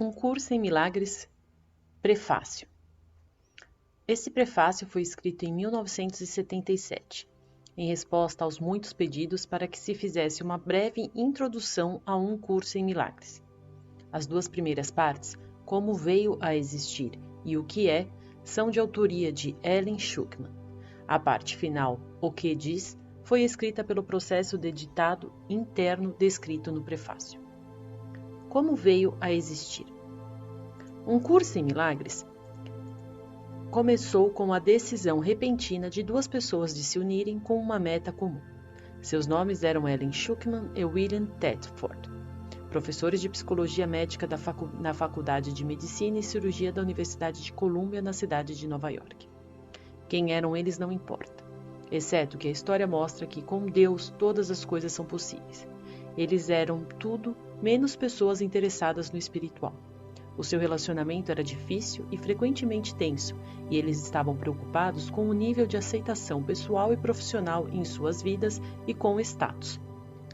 Um Curso em Milagres, Prefácio. Esse prefácio foi escrito em 1977, em resposta aos muitos pedidos para que se fizesse uma breve introdução a um curso em milagres. As duas primeiras partes, Como Veio a Existir e O que é, são de autoria de Ellen Schuckman. A parte final, O que diz, foi escrita pelo processo de editado interno descrito no prefácio. Como veio a existir? Um curso em milagres começou com a decisão repentina de duas pessoas de se unirem com uma meta comum. Seus nomes eram Ellen Schuckman e William Thetford, professores de psicologia médica na Faculdade de Medicina e Cirurgia da Universidade de Columbia, na cidade de Nova York. Quem eram eles não importa, exceto que a história mostra que com Deus todas as coisas são possíveis. Eles eram tudo menos pessoas interessadas no espiritual. O seu relacionamento era difícil e frequentemente tenso, e eles estavam preocupados com o nível de aceitação pessoal e profissional em suas vidas e com o status.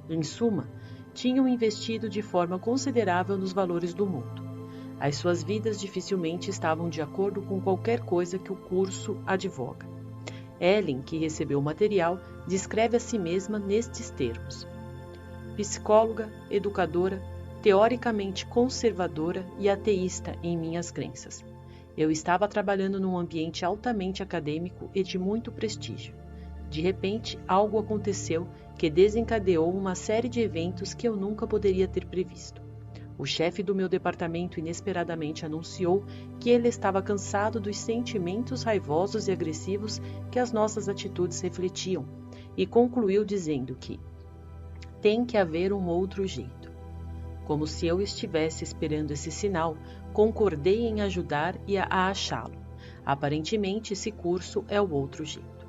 Em suma, tinham investido de forma considerável nos valores do mundo. As suas vidas dificilmente estavam de acordo com qualquer coisa que o curso advoga. Ellen, que recebeu o material, descreve a si mesma nestes termos: psicóloga, educadora, teoricamente conservadora e ateísta em minhas crenças. Eu estava trabalhando num ambiente altamente acadêmico e de muito prestígio. De repente, algo aconteceu que desencadeou uma série de eventos que eu nunca poderia ter previsto. O chefe do meu departamento inesperadamente anunciou que ele estava cansado dos sentimentos raivosos e agressivos que as nossas atitudes refletiam, e concluiu dizendo que tem que haver um outro jeito. Como se eu estivesse esperando esse sinal, concordei em ajudar e a achá-lo. Aparentemente, esse curso é o outro jeito.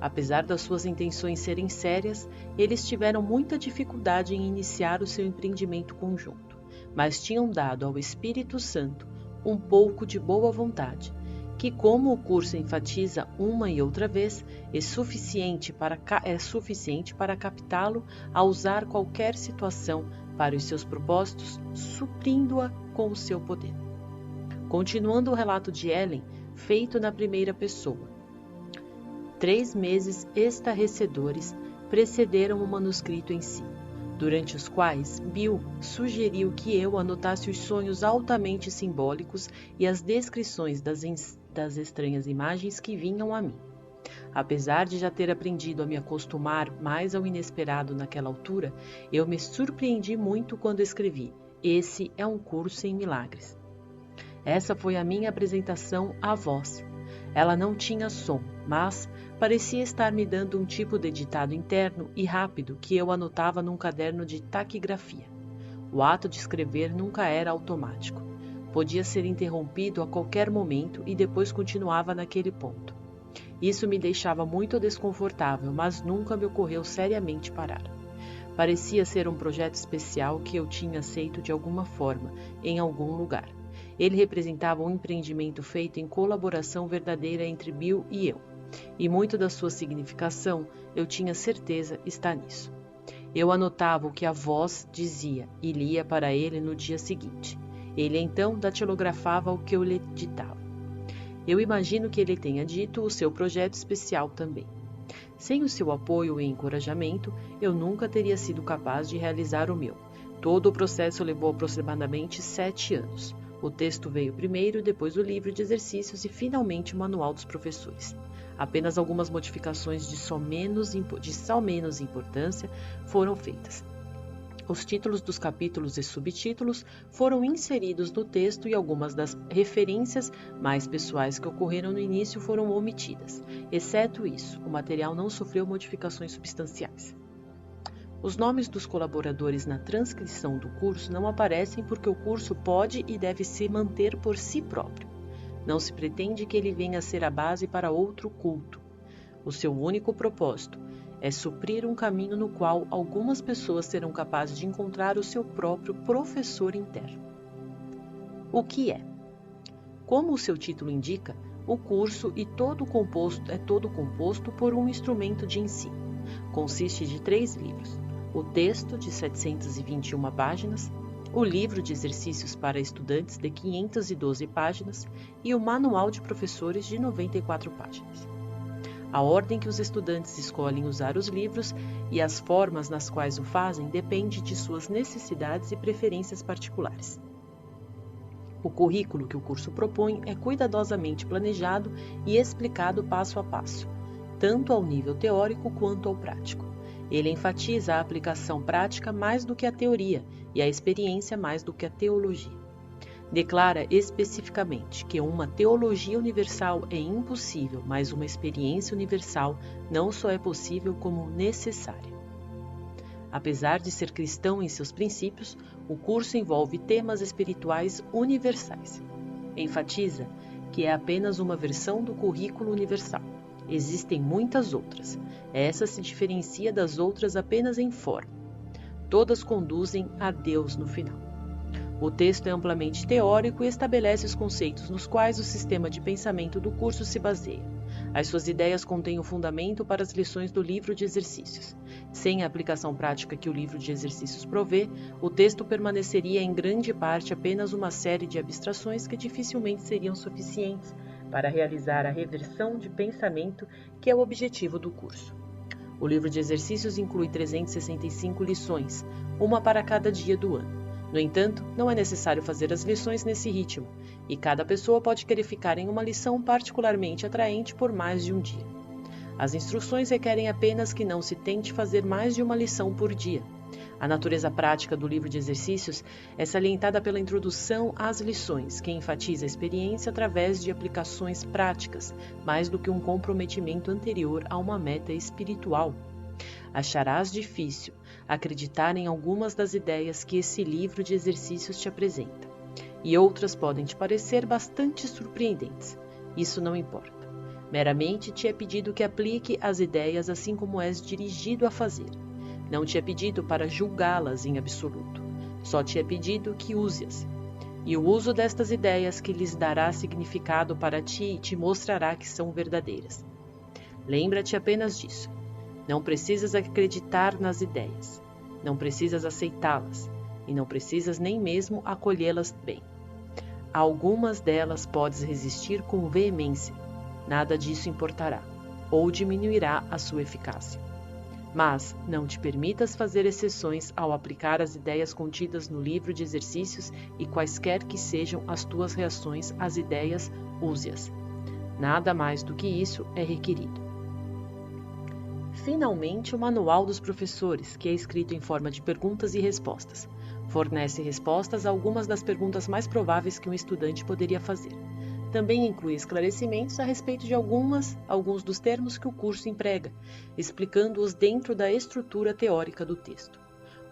Apesar das suas intenções serem sérias, eles tiveram muita dificuldade em iniciar o seu empreendimento conjunto, mas tinham dado ao Espírito Santo um pouco de boa vontade, que, como o curso enfatiza uma e outra vez, é suficiente para captá-lo a usar qualquer situação para os seus propósitos, suprindo-a com o seu poder. Continuando o relato de Ellen, feito na primeira pessoa. 3 meses estarrecedores precederam o manuscrito em si, durante os quais Bill sugeriu que eu anotasse os sonhos altamente simbólicos e as descrições das estranhas imagens que vinham a mim. Apesar de já ter aprendido a me acostumar mais ao inesperado naquela altura, eu me surpreendi muito quando escrevi: esse é um curso em milagres. Essa foi a minha apresentação à voz. Ela não tinha som, mas parecia estar me dando um tipo de ditado interno e rápido que eu anotava num caderno de taquigrafia. O ato de escrever nunca era automático. Podia ser interrompido a qualquer momento e depois continuava naquele ponto. Isso me deixava muito desconfortável, mas nunca me ocorreu seriamente parar. Parecia ser um projeto especial que eu tinha aceito de alguma forma, em algum lugar. Ele representava um empreendimento feito em colaboração verdadeira entre Bill e eu, e muito da sua significação, eu tinha certeza, está nisso. Eu anotava o que a voz dizia e lia para ele no dia seguinte. Ele então datilografava o que eu lhe ditava. Eu imagino que ele tenha dito o seu projeto especial também. Sem o seu apoio e encorajamento, eu nunca teria sido capaz de realizar o meu. Todo o processo levou aproximadamente 7 anos. O texto veio primeiro, depois o livro de exercícios e finalmente o manual dos professores. Apenas algumas modificações de só menos importância foram feitas. Os títulos dos capítulos e subtítulos foram inseridos no texto e algumas das referências mais pessoais que ocorreram no início foram omitidas. Exceto isso, o material não sofreu modificações substanciais. Os nomes dos colaboradores na transcrição do curso não aparecem porque o curso pode e deve se manter por si próprio. Não se pretende que ele venha a ser a base para outro culto. O seu único propósito é suprir um caminho no qual algumas pessoas serão capazes de encontrar o seu próprio professor interno. O que é? Como o seu título indica, o curso é todo composto por um instrumento de ensino. Consiste de 3 livros: o texto, de 721 páginas, o livro de exercícios para estudantes de 512 páginas e o manual de professores de 94 páginas. A ordem que os estudantes escolhem usar os livros e as formas nas quais o fazem depende de suas necessidades e preferências particulares. O currículo que o curso propõe é cuidadosamente planejado e explicado passo a passo, tanto ao nível teórico quanto ao prático. Ele enfatiza a aplicação prática mais do que a teoria e a experiência mais do que a teologia. Declara especificamente que uma teologia universal é impossível, mas uma experiência universal não só é possível como necessária. Apesar de ser cristão em seus princípios, o curso envolve temas espirituais universais. Enfatiza que é apenas uma versão do currículo universal. Existem muitas outras. Essa se diferencia das outras apenas em forma. Todas conduzem a Deus no final. O texto é amplamente teórico e estabelece os conceitos nos quais o sistema de pensamento do curso se baseia. As suas ideias contêm o fundamento para as lições do livro de exercícios. Sem a aplicação prática que o livro de exercícios provê, o texto permaneceria em grande parte apenas uma série de abstrações que dificilmente seriam suficientes para realizar a reversão de pensamento que é o objetivo do curso. O livro de exercícios inclui 365 lições, uma para cada dia do ano. No entanto, não é necessário fazer as lições nesse ritmo, e cada pessoa pode querer ficar em uma lição particularmente atraente por mais de um dia. As instruções requerem apenas que não se tente fazer mais de uma lição por dia. A natureza prática do livro de exercícios é salientada pela introdução às lições, que enfatiza a experiência através de aplicações práticas, mais do que um comprometimento anterior a uma meta espiritual. Acharás difícil acreditar em algumas das ideias que esse livro de exercícios te apresenta, e outras podem te parecer bastante surpreendentes. Isso não importa. Meramente te é pedido que aplique as ideias assim como és dirigido a fazer. Não te é pedido para julgá-las em absoluto. Só te é pedido que use-as. E o uso destas ideias que lhes dará significado para ti te mostrará que são verdadeiras. Lembra-te apenas disso. Não precisas acreditar nas ideias, não precisas aceitá-las e não precisas nem mesmo acolhê-las bem. Algumas delas podes resistir com veemência, nada disso importará ou diminuirá a sua eficácia. Mas não te permitas fazer exceções ao aplicar as ideias contidas no livro de exercícios e quaisquer que sejam as tuas reações às ideias, use-as. Nada mais do que isso é requerido. Finalmente, o Manual dos Professores, que é escrito em forma de perguntas e respostas. Fornece respostas a algumas das perguntas mais prováveis que um estudante poderia fazer. Também inclui esclarecimentos a respeito de alguns dos termos que o curso emprega, explicando-os dentro da estrutura teórica do texto.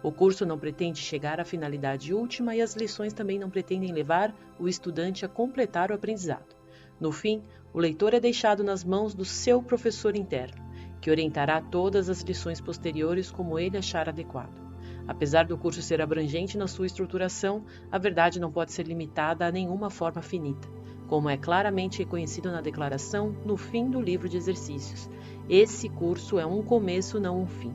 O curso não pretende chegar à finalidade última e as lições também não pretendem levar o estudante a completar o aprendizado. No fim, o leitor é deixado nas mãos do seu professor interno, que orientará todas as lições posteriores como ele achar adequado. Apesar do curso ser abrangente na sua estruturação, a verdade não pode ser limitada a nenhuma forma finita, como é claramente reconhecido na declaração no fim do livro de exercícios. Esse curso é um começo, não um fim.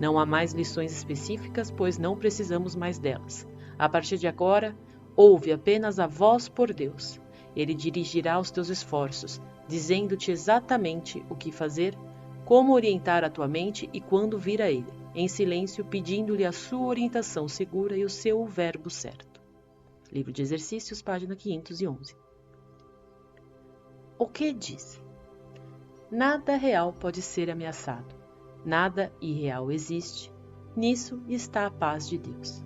Não há mais lições específicas, pois não precisamos mais delas. A partir de agora, ouve apenas a voz por Deus. Ele dirigirá os teus esforços, dizendo-te exatamente o que fazer, como orientar a tua mente e quando vir a ele, em silêncio, pedindo-lhe a sua orientação segura e o seu verbo certo. Livro de Exercícios, página 511. O que diz? Nada real pode ser ameaçado, nada irreal existe, nisso está a paz de Deus.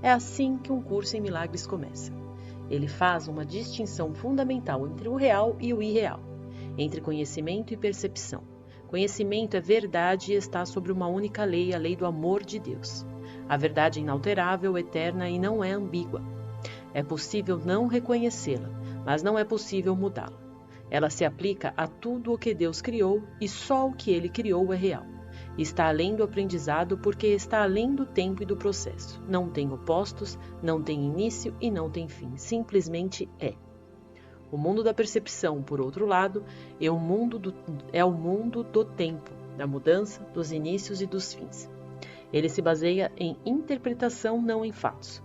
É assim que um curso em milagres começa. Ele faz uma distinção fundamental entre o real e o irreal, entre conhecimento e percepção. Conhecimento é verdade e está sobre uma única lei, a lei do amor de Deus. A verdade é inalterável, eterna e não é ambígua. É possível não reconhecê-la, mas não é possível mudá-la. Ela se aplica a tudo o que Deus criou e só o que Ele criou é real. Está além do aprendizado porque está além do tempo e do processo. Não tem opostos, não tem início e não tem fim. Simplesmente é. O mundo da percepção, por outro lado, é o mundo do tempo, da mudança, dos inícios e dos fins. Ele se baseia em interpretação, não em fatos.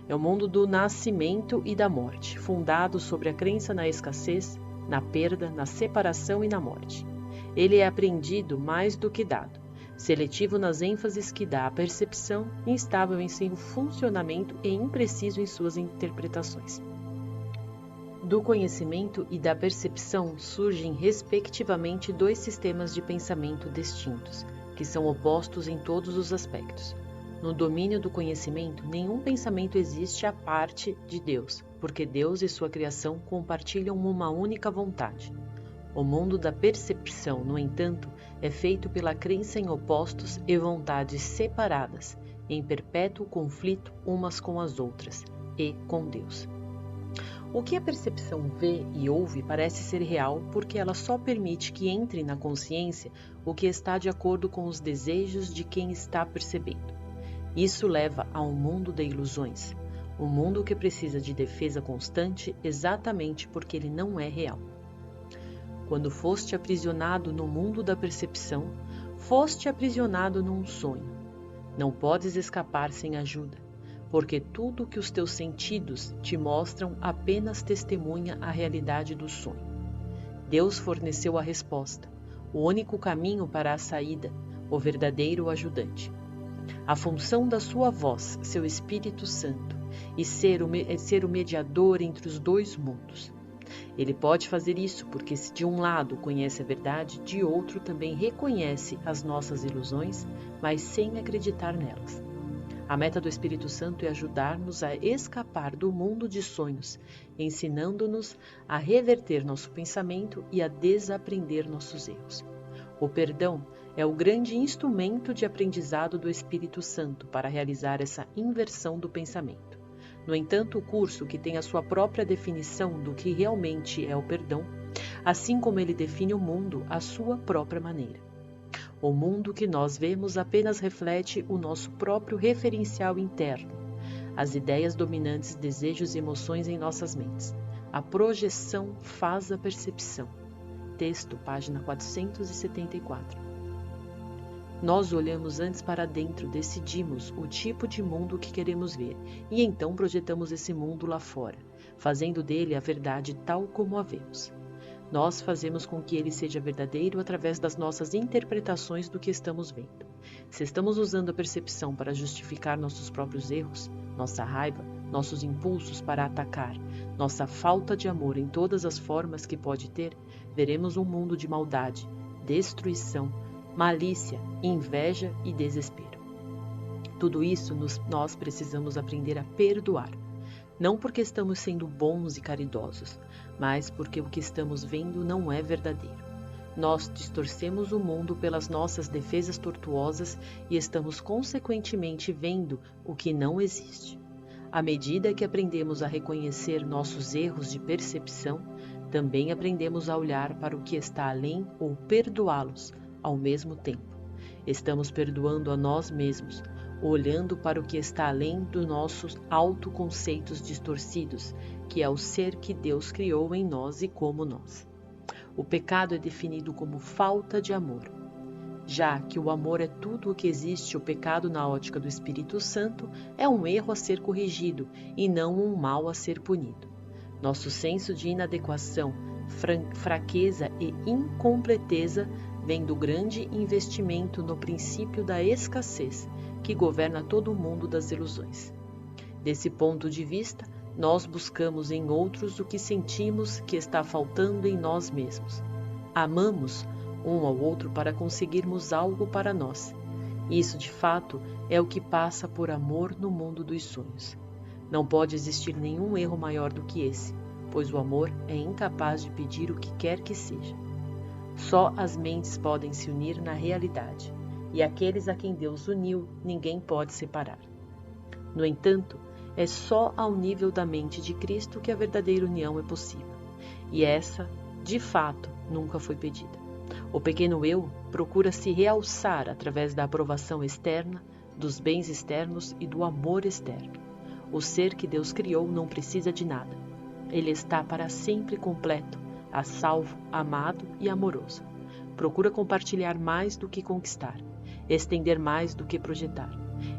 É o mundo do nascimento e da morte, fundado sobre a crença na escassez, na perda, na separação e na morte. Ele é aprendido mais do que dado, seletivo nas ênfases que dá à percepção, instável em seu funcionamento e impreciso em suas interpretações. Do conhecimento e da percepção surgem, respectivamente, dois sistemas de pensamento distintos, que são opostos em todos os aspectos. No domínio do conhecimento, nenhum pensamento existe à parte de Deus, porque Deus e sua criação compartilham uma única vontade. O mundo da percepção, no entanto, é feito pela crença em opostos e vontades separadas, em perpétuo conflito umas com as outras e com Deus. O que a percepção vê e ouve parece ser real porque ela só permite que entre na consciência o que está de acordo com os desejos de quem está percebendo. Isso leva a um mundo de ilusões, um mundo que precisa de defesa constante exatamente porque ele não é real. Quando foste aprisionado no mundo da percepção, foste aprisionado num sonho. Não podes escapar sem ajuda, porque tudo que os teus sentidos te mostram apenas testemunha a realidade do sonho. Deus forneceu a resposta, o único caminho para a saída, o verdadeiro ajudante. A função da sua voz, seu Espírito Santo, é ser o mediador entre os dois mundos. Ele pode fazer isso porque, se de um lado conhece a verdade, de outro também reconhece as nossas ilusões, mas sem acreditar nelas. A meta do Espírito Santo é ajudar-nos a escapar do mundo de sonhos, ensinando-nos a reverter nosso pensamento e a desaprender nossos erros. O perdão é o grande instrumento de aprendizado do Espírito Santo para realizar essa inversão do pensamento. No entanto, o curso, que tem a sua própria definição do que realmente é o perdão, assim como ele define o mundo à sua própria maneira. O mundo que nós vemos apenas reflete o nosso próprio referencial interno, as ideias dominantes, desejos e emoções em nossas mentes. A projeção faz a percepção. Texto, página 474. Nós olhamos antes para dentro, decidimos o tipo de mundo que queremos ver e então projetamos esse mundo lá fora, fazendo dele a verdade tal como a vemos. Nós fazemos com que ele seja verdadeiro através das nossas interpretações do que estamos vendo. Se estamos usando a percepção para justificar nossos próprios erros, nossa raiva, nossos impulsos para atacar, nossa falta de amor em todas as formas que pode ter, veremos um mundo de maldade, destruição, malícia, inveja e desespero. Tudo isso nós precisamos aprender a perdoar, não porque estamos sendo bons e caridosos, mas porque o que estamos vendo não é verdadeiro. Nós distorcemos o mundo pelas nossas defesas tortuosas e estamos consequentemente vendo o que não existe. À medida que aprendemos a reconhecer nossos erros de percepção, também aprendemos a olhar para o que está além ou perdoá-los ao mesmo tempo. Estamos perdoando a nós mesmos, olhando para o que está além dos nossos autoconceitos distorcidos, que é o ser que Deus criou em nós e como nós. O pecado é definido como falta de amor. Já que o amor é tudo o que existe, o pecado, na ótica do Espírito Santo, é um erro a ser corrigido e não um mal a ser punido. Nosso senso de inadequação, fraqueza e incompleteza vem do grande investimento no princípio da escassez, que governa todo o mundo das ilusões. Desse ponto de vista, nós buscamos em outros o que sentimos que está faltando em nós mesmos. Amamos um ao outro para conseguirmos algo para nós. Isso, de fato, é o que passa por amor no mundo dos sonhos. Não pode existir nenhum erro maior do que esse, pois o amor é incapaz de pedir o que quer que seja. Só as mentes podem se unir na realidade, e aqueles a quem Deus uniu, ninguém pode separar. No entanto, é só ao nível da mente de Cristo que a verdadeira união é possível, e essa, de fato, nunca foi pedida. O pequeno eu procura se realçar através da aprovação externa, dos bens externos e do amor externo. O ser que Deus criou não precisa de nada. Ele está para sempre completo, a salvo, amado e amoroso. Procura compartilhar mais do que conquistar, estender mais do que projetar.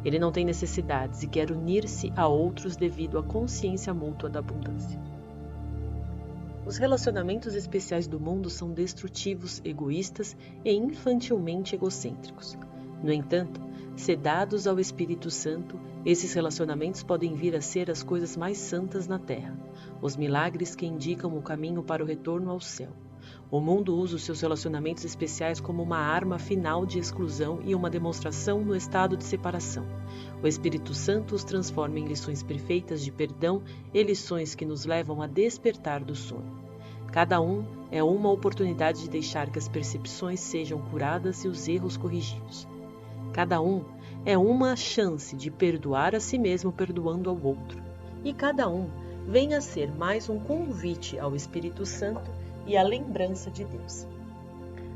Ele não tem necessidades e quer unir-se a outros devido à consciência mútua da abundância. Os relacionamentos especiais do mundo são destrutivos, egoístas e infantilmente egocêntricos. No entanto, sedados ao Espírito Santo, esses relacionamentos podem vir a ser as coisas mais santas na Terra, os milagres que indicam o caminho para o retorno ao céu. O mundo usa os seus relacionamentos especiais como uma arma final de exclusão e uma demonstração no estado de separação. O Espírito Santo os transforma em lições perfeitas de perdão e lições que nos levam a despertar do sonho. Cada um é uma oportunidade de deixar que as percepções sejam curadas e os erros corrigidos. Cada um é uma chance de perdoar a si mesmo perdoando ao outro. E cada um vem a ser mais um convite ao Espírito Santo e à lembrança de Deus.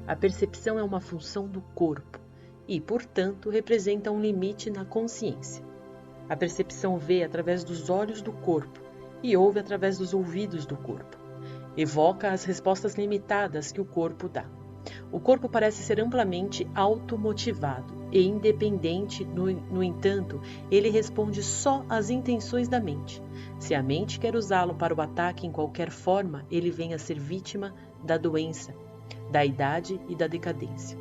A percepção é uma função do corpo e, portanto, representa um limite na consciência. A percepção vê através dos olhos do corpo e ouve através dos ouvidos do corpo. Evoca as respostas limitadas que o corpo dá. O corpo parece ser amplamente automotivado e independente, no entanto, ele responde só às intenções da mente. Se a mente quer usá-lo para o ataque em qualquer forma, ele vem a ser vítima da doença, da idade e da decadência.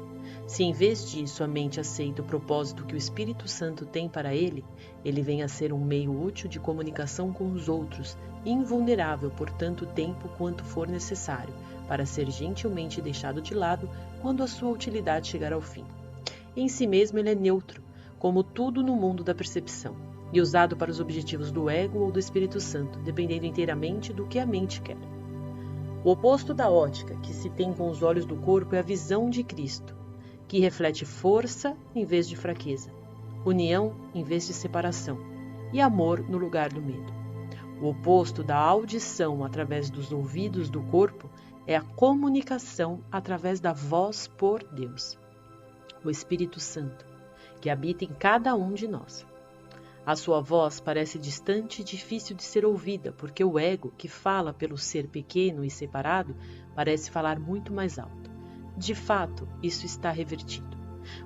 Se em vez disso a mente aceita o propósito que o Espírito Santo tem para ele, ele vem a ser um meio útil de comunicação com os outros, invulnerável por tanto tempo quanto for necessário, para ser gentilmente deixado de lado quando a sua utilidade chegar ao fim. Em si mesmo ele é neutro, como tudo no mundo da percepção, e usado para os objetivos do ego ou do Espírito Santo, dependendo inteiramente do que a mente quer. O oposto da ótica que se tem com os olhos do corpo é a visão de Cristo, que reflete força em vez de fraqueza, união em vez de separação, e amor no lugar do medo. O oposto da audição através dos ouvidos do corpo é a comunicação através da voz por Deus, o Espírito Santo, que habita em cada um de nós. A sua voz parece distante e difícil de ser ouvida, porque o ego, que fala pelo ser pequeno e separado, parece falar muito mais alto. De fato, isso está revertido.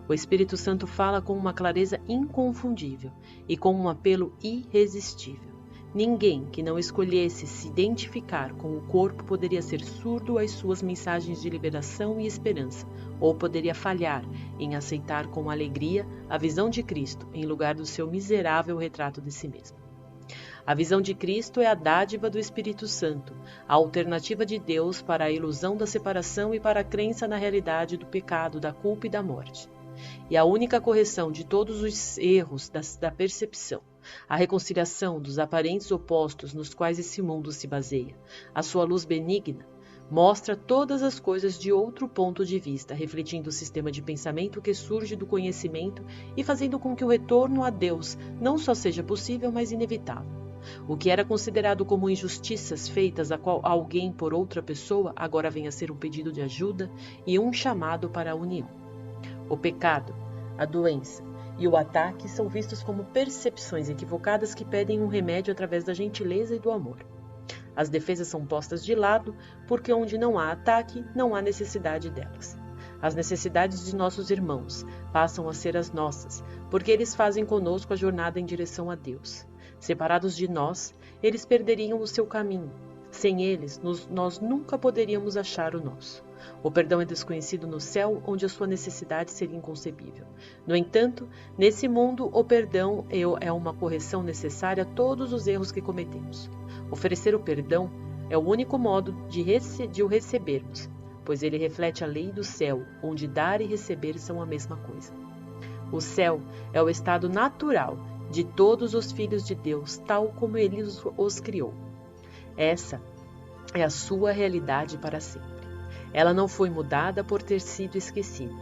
O Espírito Santo fala com uma clareza inconfundível e com um apelo irresistível. Ninguém que não escolhesse se identificar com o corpo poderia ser surdo às suas mensagens de liberação e esperança, ou poderia falhar em aceitar com alegria a visão de Cristo em lugar do seu miserável retrato de si mesmo. A visão de Cristo é a dádiva do Espírito Santo, a alternativa de Deus para a ilusão da separação e para a crença na realidade do pecado, da culpa e da morte. E a única correção de todos os erros da percepção, a reconciliação dos aparentes opostos nos quais esse mundo se baseia, a sua luz benigna, mostra todas as coisas de outro ponto de vista, refletindo o sistema de pensamento que surge do conhecimento e fazendo com que o retorno a Deus não só seja possível, mas inevitável. O que era considerado como injustiças feitas a alguém por outra pessoa, agora vem a ser um pedido de ajuda e um chamado para a união. O pecado, a doença e o ataque são vistos como percepções equivocadas que pedem um remédio através da gentileza e do amor. As defesas são postas de lado, porque onde não há ataque, não há necessidade delas. As necessidades de nossos irmãos passam a ser as nossas, porque eles fazem conosco a jornada em direção a Deus. Separados de nós, eles perderiam o seu caminho. Sem eles, nós nunca poderíamos achar o nosso. O perdão é desconhecido no céu, onde a sua necessidade seria inconcebível. No entanto, nesse mundo, o perdão é uma correção necessária a todos os erros que cometemos. Oferecer o perdão é o único modo de o recebermos, pois ele reflete a lei do céu, onde dar e receber são a mesma coisa. O céu é o estado natural de todos os filhos de Deus, tal como ele os criou. Essa é a sua realidade para sempre. Ela não foi mudada por ter sido esquecida.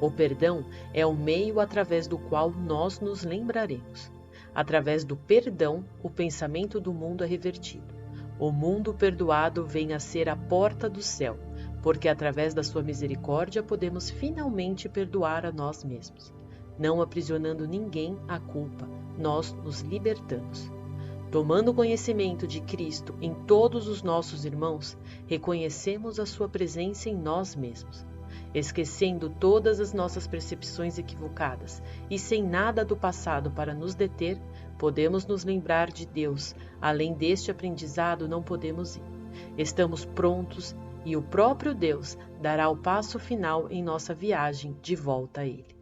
O perdão é o meio através do qual nós nos lembraremos. Através do perdão, o pensamento do mundo é revertido. O mundo perdoado vem a ser a porta do céu, porque através da sua misericórdia podemos finalmente perdoar a nós mesmos. Não aprisionando ninguém à culpa, nós nos libertamos. Tomando conhecimento de Cristo em todos os nossos irmãos, reconhecemos a sua presença em nós mesmos. Esquecendo todas as nossas percepções equivocadas e sem nada do passado para nos deter, podemos nos lembrar de Deus. Além deste aprendizado, não podemos ir. Estamos prontos e o próprio Deus dará o passo final em nossa viagem de volta a Ele.